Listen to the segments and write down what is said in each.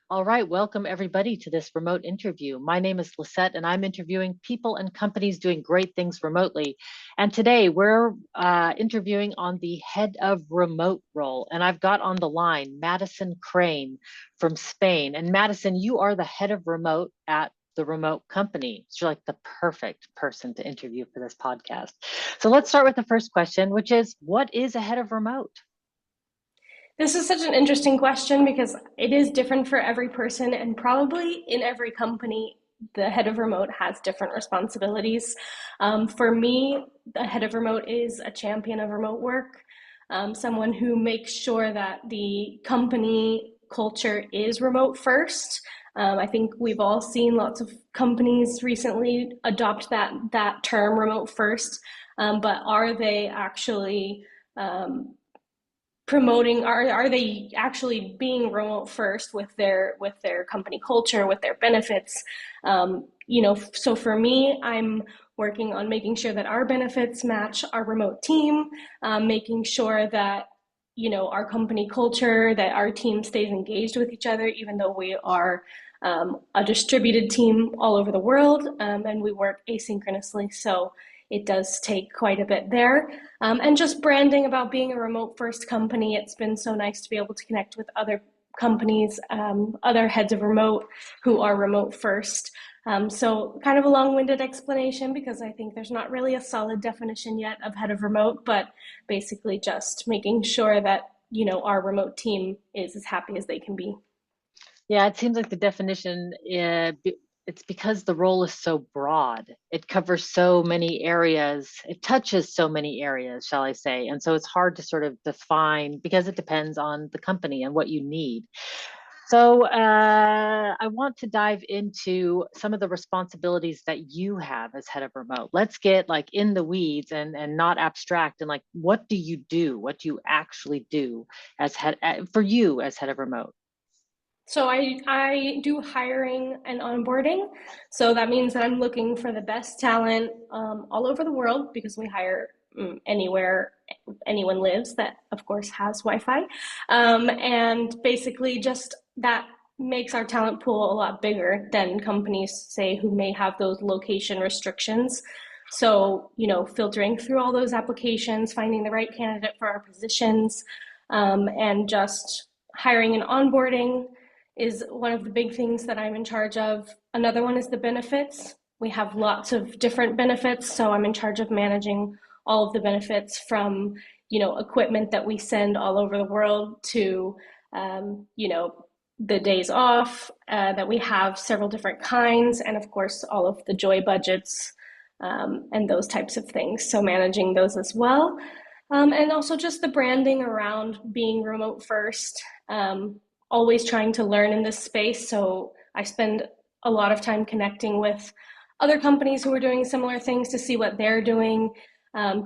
All right, welcome everybody to this remote interview. My name is Lisette, and I'm interviewing people and companies doing great things remotely. And today we're interviewing on the head of remote role. And I've got on the line Madison Crane from Spain. And Madison, you are the head of remote at the remote company. So you're like the perfect person to interview for this podcast. So let's start with the first question, which is what is a head of remote? This is such an interesting question because it is different for every person, and probably in every company, the head of remote has different responsibilities. For me, the head of remote is a champion of remote work, someone who makes sure that the company culture is remote first. I think we've all seen lots of companies recently adopt that term remote first, but are they actually promoting, are they actually being remote first with their company culture, with their benefits? So for me, I'm working on making sure that our benefits match our remote team, making sure that our company culture, that our team stays engaged with each other, even though we are a distributed team all over the world, and we work asynchronously. So it does take quite a bit there. And just branding about being a remote first company. It's been so nice to be able to connect with other companies, other heads of remote who are remote first. So kind of a long-winded explanation because I think there's not really a solid definition yet of head of remote, but basically just making sure that, our remote team is as happy as they can be. Yeah, it seems like the definition, it's because the role is so broad. It covers so many areas. It touches so many areas, shall I say. And so it's hard to sort of define because it depends on the company and what you need. So I want to dive into some of the responsibilities that you have as head of remote. Let's get like in the weeds and not abstract and like what do you do? What do you actually do as head for you as head of remote? So I do hiring and onboarding. So that means that I'm looking for the best talent all over the world because we hire anywhere anyone lives that, of course, has Wi-Fi. And basically, just that makes our talent pool a lot bigger than companies, say, who may have those location restrictions. So, filtering through all those applications, finding the right candidate for our positions, and just hiring and onboarding is one of the big things that I'm in charge of. Another one is the benefits. We have lots of different benefits, so I'm in charge of managing all of the benefits from, equipment that we send all over the world to, the days off that we have several different kinds, and of course, all of the joy budgets and those types of things. So managing those as well. And also just the branding around being remote first. Always trying to learn in this space. So I spend a lot of time connecting with other companies who are doing similar things to see what they're doing,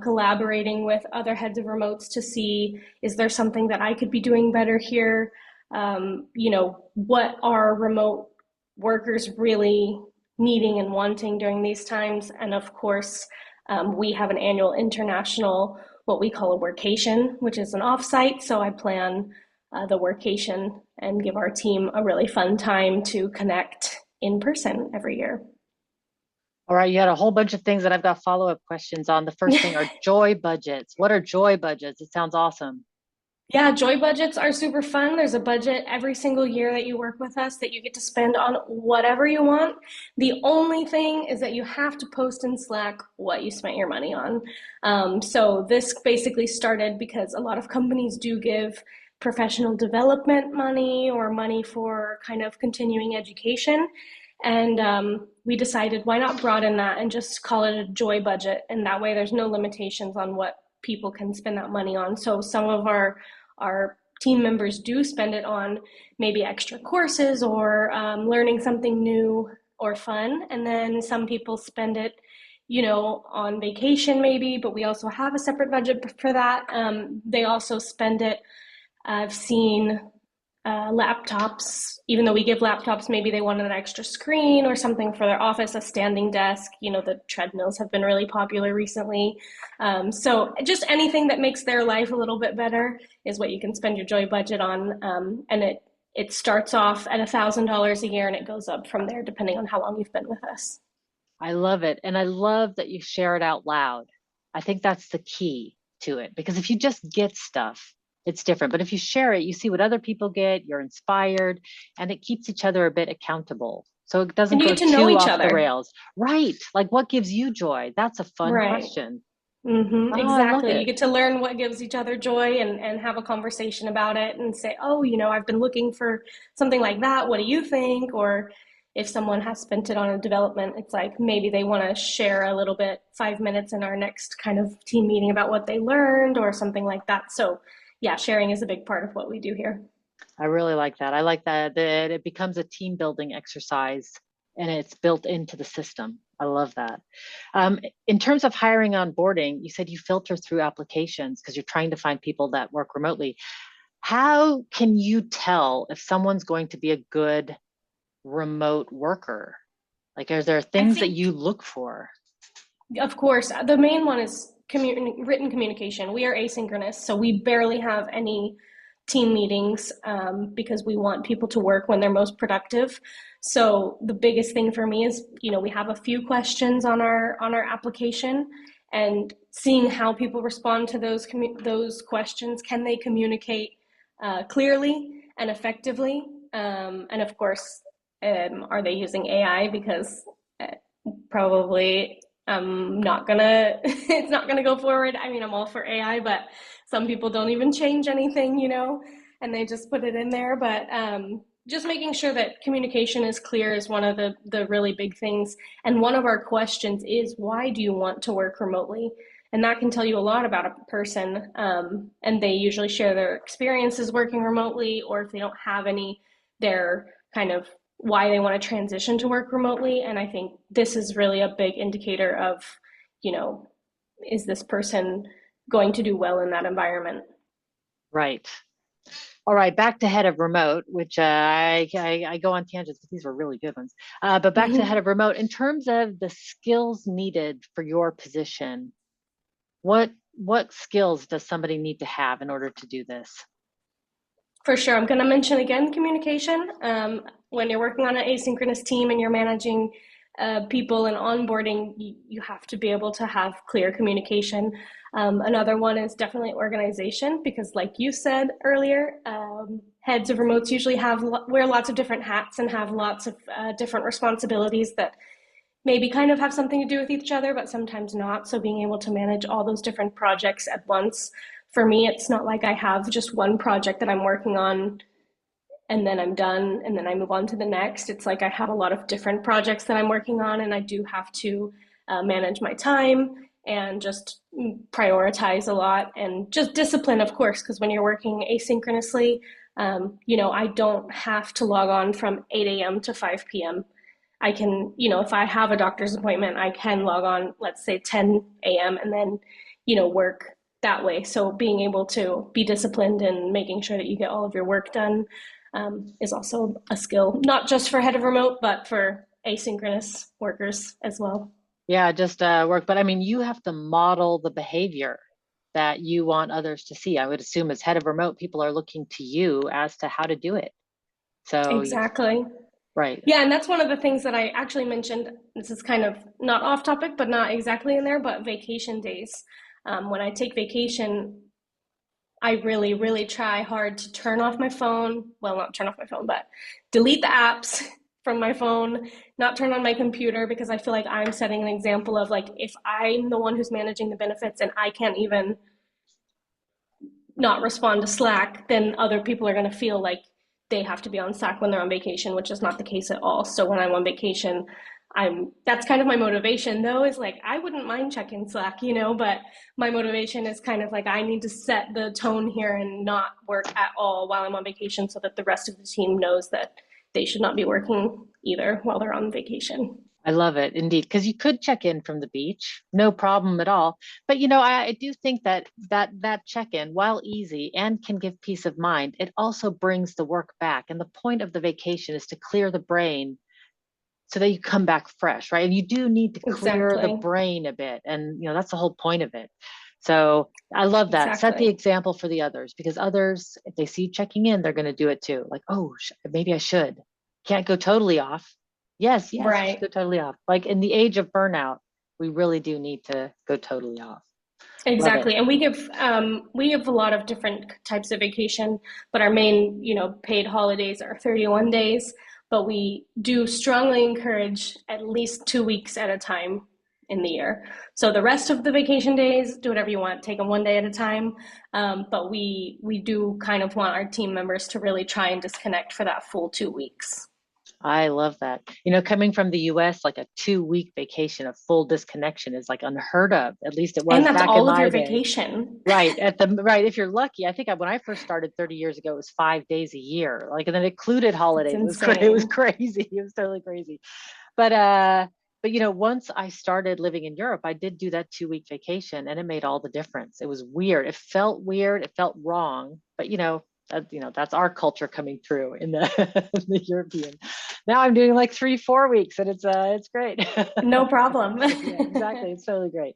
collaborating with other heads of remotes to see, is there something that I could be doing better here? What are remote workers really needing and wanting during these times? And of course, we have an annual international, what we call a workation, which is an offsite. So I plan the workation and give our team a really fun time to connect in person every year. All right, you had a whole bunch of things that I've got follow-up questions on. The first thing are joy budgets. What are joy budgets? It sounds awesome. Yeah, joy budgets are super fun. There's a budget every single year that you work with us that you get to spend on whatever you want. The only thing is that you have to post in Slack what you spent your money on. So this basically started because a lot of companies do give professional development money or money for kind of continuing education. And we decided why not broaden that and just call it a joy budget. And that way there's no limitations on what people can spend that money on. So some of our team members do spend it on maybe extra courses or learning something new or fun. And then some people spend it, on vacation maybe, but we also have a separate budget for that. They also spend it, I've seen laptops, even though we give laptops, maybe they want an extra screen or something for their office, a standing desk. The treadmills have been really popular recently. So just anything that makes their life a little bit better is what you can spend your joy budget on. And it starts off at $1,000 a year and it goes up from there depending on how long you've been with us. I love it. And I love that you share it out loud. I think that's the key to it because if you just get stuff, it's different. But if you share it, you see what other people get, you're inspired, and it keeps each other a bit accountable. So it doesn't And you go get to know too each off the other. rails. Right. Like what gives you joy? That's a fun Right. question. Oh, I love Exactly. You it. get to learn what gives each other joy and have a conversation about it and say, oh, I've been looking for something like that. What do you think? Or if someone has spent it on a development, it's like maybe they want to share a little bit, 5 minutes in our next kind of team meeting about what they learned or something like that. So, yeah, sharing is a big part of what we do here. I really like that. I like that it becomes a team building exercise and it's built into the system. I love that. In terms of hiring onboarding, you said you filter through applications because you're trying to find people that work remotely. How can you tell if someone's going to be a good remote worker? Like, are there I things that think you look for? Of course, the main one is written communication. We are asynchronous, so we barely have any team meetings because we want people to work when they're most productive. So the biggest thing for me is, we have a few questions on our application, and seeing how people respond to those questions. Can they communicate clearly and effectively? And of course, are they using AI? Because probably not gonna it's not gonna go forward. I mean, I'm all for AI, but some people don't even change anything, and they just put it in there. But just making sure that communication is clear is one of the really big things. And one of our questions is, why do you want to work remotely? And that can tell you a lot about a person. And they usually share their experiences working remotely, or if they don't have any, they're kind of why they want to transition to work remotely. And I think this is really a big indicator of, you know, is this person going to do well in that environment? Right. All right, back to head of remote, which I go on tangents, but these were really good ones. But back to head of remote, in terms of the skills needed for your position, what skills does somebody need to have in order to do this? For sure. I'm going to mention again communication. When you're working on an asynchronous team and you're managing people and onboarding, you have to be able to have clear communication. Another one is definitely organization because, like you said earlier, heads of remotes usually wear lots of different hats and have lots of different responsibilities that maybe kind of have something to do with each other, but sometimes not. So being able to manage all those different projects at once. For me, it's not like I have just one project that I'm working on and then I'm done and then I move on to the next. It's like I have a lot of different projects that I'm working on, and I do have to manage my time and just prioritize a lot and just discipline, of course, because when you're working asynchronously, I don't have to log on from 8 a.m. to 5 p.m. I can, if I have a doctor's appointment, I can log on, let's say 10 a.m. and then, work that way. So being able to be disciplined and making sure that you get all of your work done is also a skill, not just for head of remote, but for asynchronous workers as well. Yeah, just work. But I mean, you have to model the behavior that you want others to see. I would assume as head of remote, people are looking to you as to how to do it. So, Exactly. right. Yeah, and that's one of the things that I actually mentioned. This is kind of not off topic, but not exactly in there, but vacation days. When I take vacation, I really, really try hard to turn off my phone. Well, not turn off my phone, but delete the apps from my phone, not turn on my computer, because I feel like I'm setting an example of, like, if I'm the one who's managing the benefits and I can't even not respond to Slack, then other people are going to feel like they have to be on Slack when they're on vacation, which is not the case at all. So when I'm on vacation, that's kind of my motivation though, is like I wouldn't mind checking Slack, but my motivation is kind of like I need to set the tone here and not work at all while I'm on vacation so that the rest of the team knows that they should not be working either while they're on vacation. I love it indeed, because you could check in from the beach, no problem at all. But I do think that check-in, while easy and can give peace of mind, it also brings the work back. And the point of the vacation is to clear the brain so that you come back fresh, right? And you do need to clear the Exactly. brain a bit. And that's the whole point of it. So I love that. Set the Exactly. example for the others, because others, if they see checking in, they're going to do it too. Like, oh, maybe I should. Can't go totally off. Yes, yes, just go Right. totally off. Like in the age of burnout, we really do need to go totally off. Love it. Exactly. And we give a lot of different types of vacation, but our main, paid holidays are 31 days, but we do strongly encourage at least 2 weeks at a time in the year. So the rest of the vacation days, do whatever you want, take them one day at a time. But we do kind of want our team members to really try and disconnect for that full 2 weeks. I love that. Coming from the US, like a 2-week vacation, a full disconnection is like unheard of. At least it And was that's back in all of your my day. vacation. Right. Right. If you're lucky, I think when I first started 30 years ago, it was 5 days a year. Like, and then it included It's holidays. It was insane. crazy. It was totally crazy. But once I started living in Europe, I did do that 2-week vacation, and it made all the difference. It was weird. It felt weird. It felt wrong. But that's our culture coming through in the the European. Now I'm doing like 3, 4 weeks, and it's great. No problem. Yeah, exactly. It's totally great.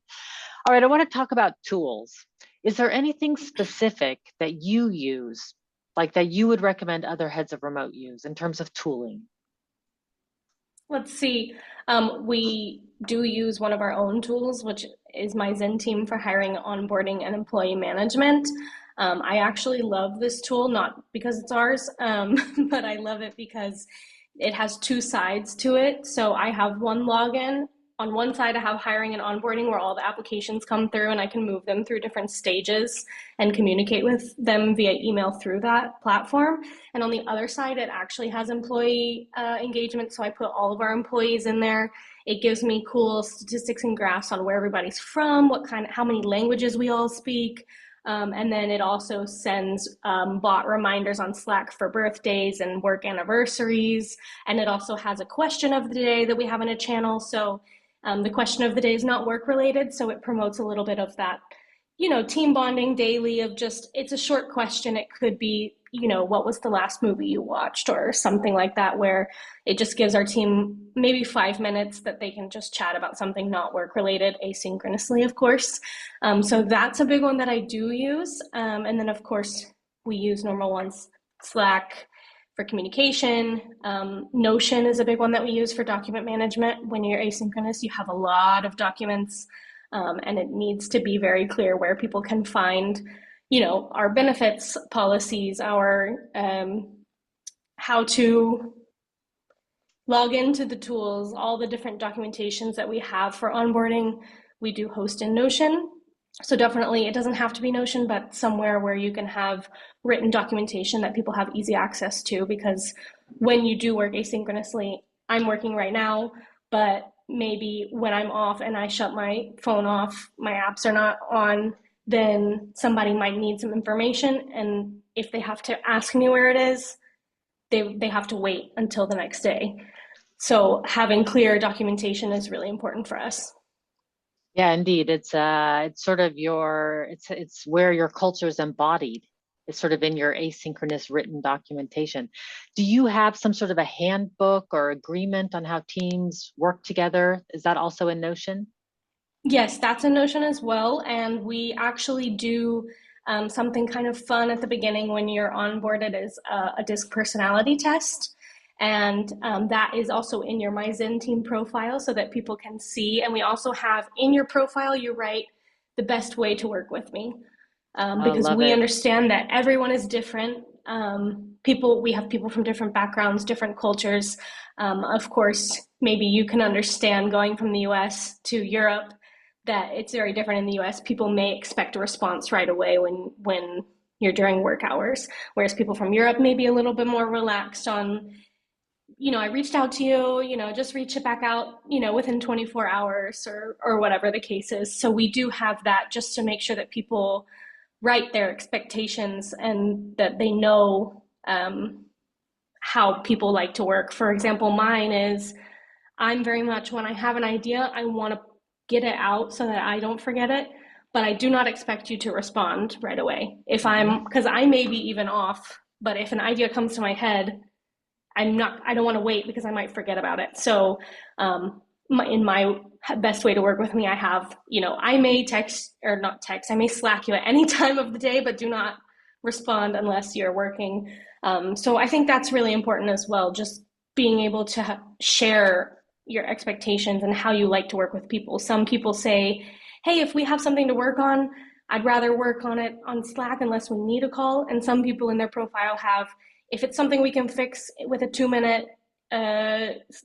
All right, I want to talk about tools. Is there anything specific that you use, like that you would recommend other heads of remote use in terms of tooling? Let's see. We do use one of our own tools, which is my Zen team for hiring, onboarding, and employee management. I actually love this tool, not because it's ours, but I love it because it has two sides to it. So I have one login. On one side, I have hiring and onboarding where all the applications come through and I can move them through different stages and communicate with them via email through that platform. And on the other side, it actually has employee engagement. So I put all of our employees in there. It gives me cool statistics and graphs on where everybody's from, how many languages we all speak. And then it also sends bot reminders on Slack for birthdays and work anniversaries. And it also has a question of the day that we have in a channel. So the question of the day is not work related. So it promotes a little bit of that, team bonding daily of just, it's a short question. It could be, what was the last movie you watched or something like that, where it just gives our team maybe 5 minutes that they can just chat about something not work related, asynchronously, of course. So that's a big one that I do use. And then, of course, we use normal ones, Slack for communication. Notion is a big one that we use for document management. When you're asynchronous, you have a lot of documents, and it needs to be very clear where people can find, our benefits policies, our how to log into the tools, all the different documentations that we have for onboarding. We do host in Notion. So definitely, it doesn't have to be Notion, but somewhere where you can have written documentation that people have easy access to, because when you do work asynchronously, I'm working right now, but maybe when I'm off and I shut my phone off, my apps are not on, then somebody might need some information. And if they have to ask me where it is, they have to wait until the next day. So having clear documentation is really important for us. Yeah, indeed. It's sort of it's where your culture is embodied. It's sort of in your asynchronous written documentation. Do you have some sort of a handbook or agreement on how teams work together? Is that also in Notion? Yes, that's a Notion as well. And we actually do something kind of fun at the beginning when you're onboarded is a DISC personality test. And that is also in your My Zen team profile so that people can see. And we also have in your profile, you write the best way to work with me, Oh, because love we it. understand that everyone is different. We have people from different backgrounds, different cultures. Of course, maybe you can understand going from the US to Europe that it's very different in the US. People may expect a response right away when you're during work hours, whereas people from Europe may be a little bit more relaxed on, I reached out to you, just reach it back out, within 24 hours or whatever the case is. So we do have that just to make sure that people write their expectations and that they know how people like to work. For example, mine is I'm very much when I have an idea, I want to get it out so that I don't forget it. But I do not expect you to respond right away. Mhm. Because I may be even off, but if an idea comes to my head, I don't want to wait because I might forget about it. So in my best way to work with me, I have, I may text or not text, I may Slack you at any time of the day, but do not respond unless you're working. So I think that's really important as well, just being able to share your expectations and how you like to work with people. Some people say, hey, if we have something to work on, I'd rather work on it on Slack unless we need a call. And some people in their profile have, if it's something we can fix with a 2 minute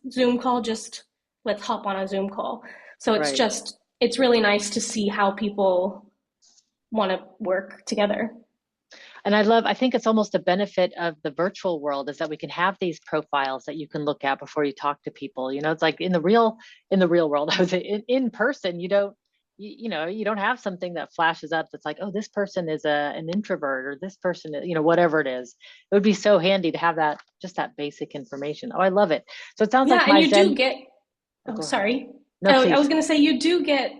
Zoom call, just let's hop on a Zoom call. So Right. it's really nice to see how people want to work together. And I think it's almost a benefit of the virtual world is that we can have these profiles that you can look at before you talk to people. It's like in the real world, I would say in person, you don't have something that flashes up that's like, oh, this person is an introvert or this person, whatever it is. It would be so handy to have that, just that basic information. Oh, I love it. So it sounds like Yeah, and my you do Zen. get, Oh, oh, go ahead. sorry. No, I was please. going to say, you do get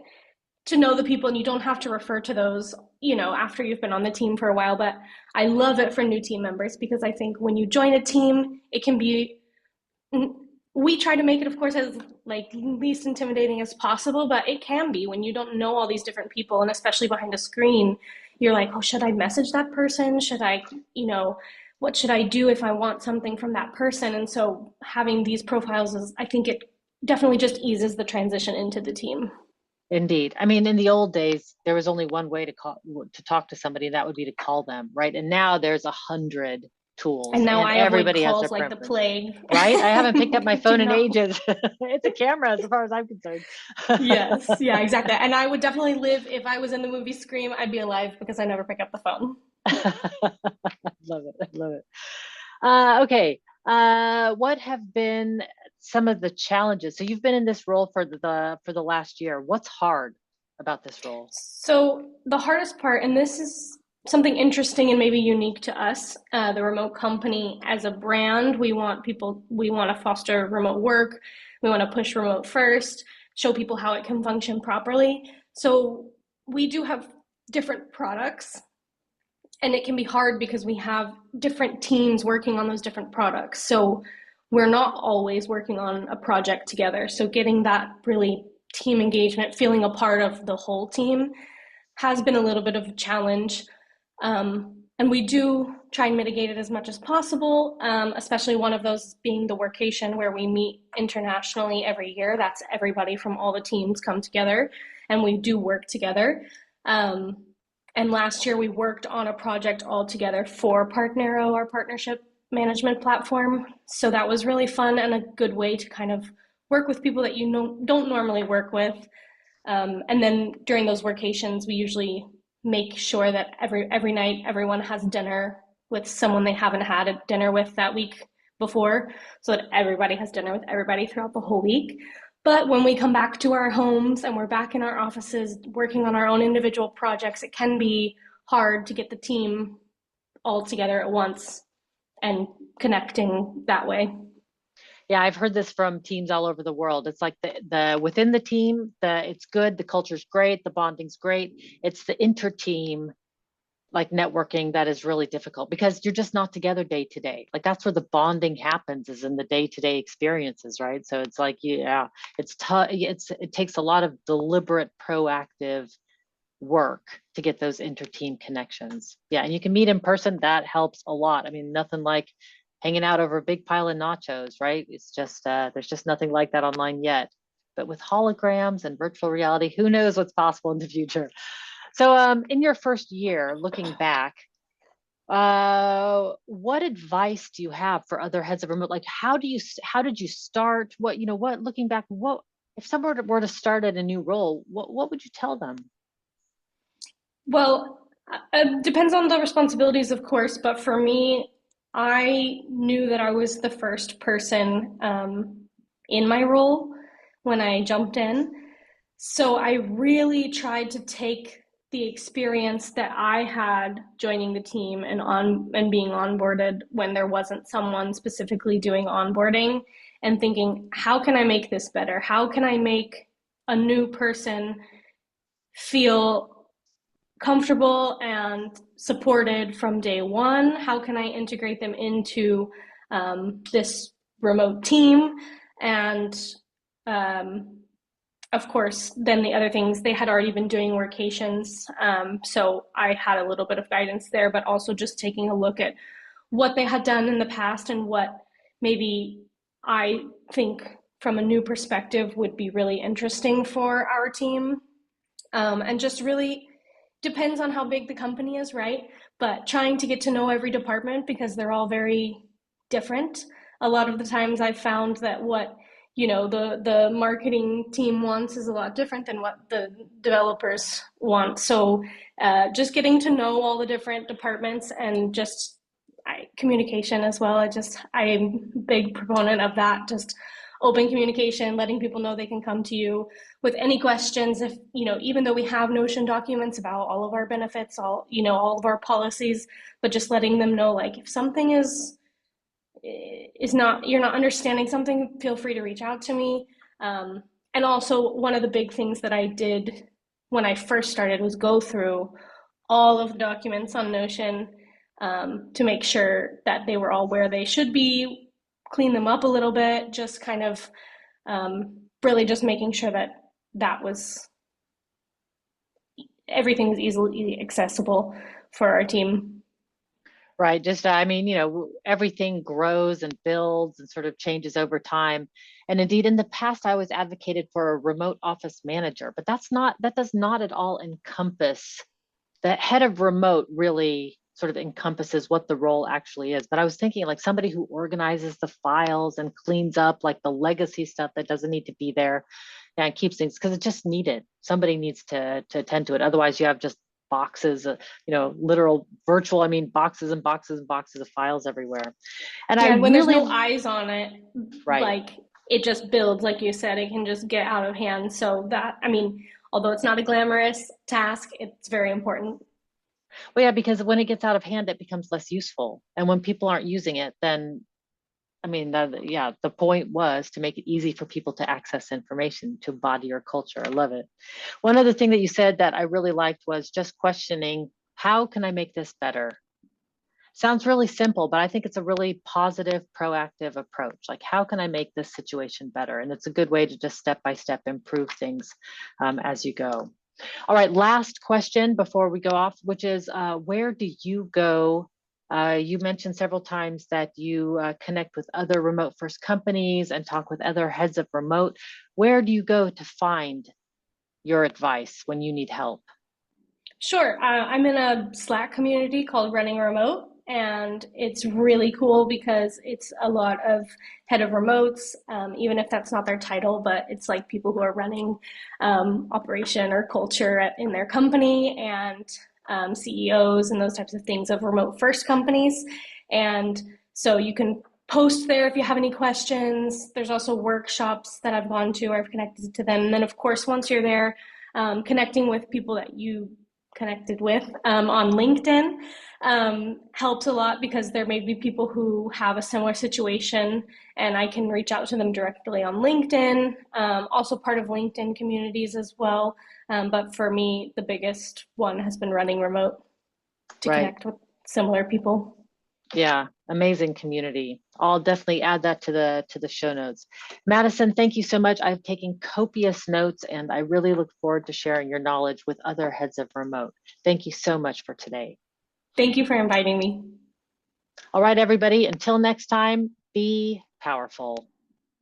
to know the people and you don't have to refer to those, after you've been on the team for a while. But I love it for new team members because I think when you join a team, it can be, we try to make it, of course, as like least intimidating as possible, but it can be when you don't know all these different people, and especially behind a screen, you're like, oh, should I message that person? Should I, what should I do if I want something from that person? And so having these profiles is, I think it definitely just eases the transition into the team. Indeed. I mean, in the old days, there was only one way to talk to somebody, and that would be to call them, right? And now there's 100 And tools, now and I avoid everybody has their calls like the preference, plague. right? I haven't picked up my Do phone in not. ages. It's a camera, as far as I'm concerned. Yes, yeah, exactly. And I would definitely live, if I was in the movie Scream, I'd be alive because I never pick up the phone. Love it. I love it. Okay. What have been some of the challenges? So you've been in this role for the last year. What's hard about this role? So the hardest part, and this is something interesting and maybe unique to us, the remote company as a brand, we want to foster remote work. We want to push remote first, show people how it can function properly. So we do have different products, and it can be hard because we have different teams working on those different products. So we're not always working on a project together. So getting that really team engagement, feeling a part of the whole team has been a little bit of a challenge. And we do try and mitigate it as much as possible, especially one of those being the workation where we meet internationally every year. That's everybody from all the teams come together and we do work together. Um, and last year we worked on a project all together for Partnero, our partnership management platform. So that was really fun and a good way to kind of work with people that don't normally work with. And then during those workations, we usually make sure that every night everyone has dinner with someone they haven't had a dinner with that week before, so that everybody has dinner with everybody throughout the whole week. But when we come back to our homes and we're back in our offices working on our own individual projects, it can be hard to get the team all together at once and connecting that way. Yeah, I've heard this from teams all over the world. It's like the within the team, it's good, the culture's great, the bonding's great. It's the inter-team like networking that is really difficult because you're just not together day to day. Like that's where the bonding happens is in the day-to-day experiences, right? So it's like, yeah, it's tough. It takes a lot of deliberate, proactive work to get those inter-team connections. Yeah, and you can meet in person. That helps a lot. I mean, nothing like hanging out over a big pile of nachos, right? It's just there's just nothing like that online yet. But with holograms and virtual reality, who knows what's possible in the future? So, in your first year, looking back, what advice do you have for other heads of remote? Like, how did you start? What looking back, what if someone were to start at a new role? What would you tell them? Well, it depends on the responsibilities, of course, but for me, I knew that I was the first person in my role when I jumped in. So I really tried to take the experience that I had joining the team and being onboarded when there wasn't someone specifically doing onboarding and thinking, how can I make this better? How can I make a new person feel comfortable and supported from day one? How can I integrate them into this remote team? And of course, then the other things, they had already been doing workations. So I had a little bit of guidance there, but also just taking a look at what they had done in the past and what maybe I think from a new perspective would be really interesting for our team. And just really depends on how big the company is, right? But trying to get to know every department because they're all very different. A lot of the times I've found that what the marketing team wants is a lot different than what the developers want. So just getting to know all the different departments and just communication as well. I'm a big proponent of that. Just open communication, letting people know they can come to you with any questions. If even though we have Notion documents about all of our benefits, all of our policies, but just letting them know, like, if something is not, you're not understanding something, feel free to reach out to me. And also, one of the big things that I did when I first started was go through all of the documents on Notion, to make sure that they were all where they should be, clean them up a little bit, just kind of really just making sure that that was everything was easily accessible for our team. Right. Just, I mean, everything grows and builds and sort of changes over time. And indeed, in the past, I always advocated for a remote office manager, but that does not at all encompass, the head of remote really sort of encompasses what the role actually is. But I was thinking like somebody who organizes the files and cleans up like the legacy stuff that doesn't need to be there and keeps things, because it's just needed. Somebody needs to attend to it. Otherwise you have just boxes, literal virtual, I mean, boxes and boxes and boxes of files everywhere. And I Yeah, and when there's really, no eyes on it, right. like, it just builds, like you said, it can just get out of hand. So that, I mean, although it's not a glamorous task, it's very important. Well, yeah, because when it gets out of hand, it becomes less useful. And when people aren't using it, then I mean, yeah, the point was to make it easy for people to access information, to embody your culture. I love it. One other thing that you said that I really liked was just questioning, how can I make this better? Sounds really simple, but I think it's a really positive, proactive approach. Like, how can I make this situation better? And it's a good way to just step by step improve things as you go. All right, last question before we go off, which is where do you go? You mentioned several times that you connect with other remote first companies and talk with other heads of remote. Where do you go to find your advice when you need help? Sure. I'm in a Slack community called Running Remote, and it's really cool because it's a lot of head of remotes, even if that's not their title, but it's like people who are running operation or culture in their company, and CEOs and those types of things of remote first companies. And so you can post there if you have any questions. There's also workshops that I've gone to or I've connected to them. And then, of course, once you're there, connecting with people that you connected with on LinkedIn helps a lot because there may be people who have a similar situation and I can reach out to them directly on LinkedIn. Also part of LinkedIn communities as well. But for me, the biggest one has been Running Remote to Right. connect with similar people. Yeah, amazing community. I'll definitely add that to the show notes. Madison, thank you so much. I've taken copious notes and I really look forward to sharing your knowledge with other heads of remote. Thank you so much for today. Thank you for inviting me. All right, everybody, until next time, be powerful.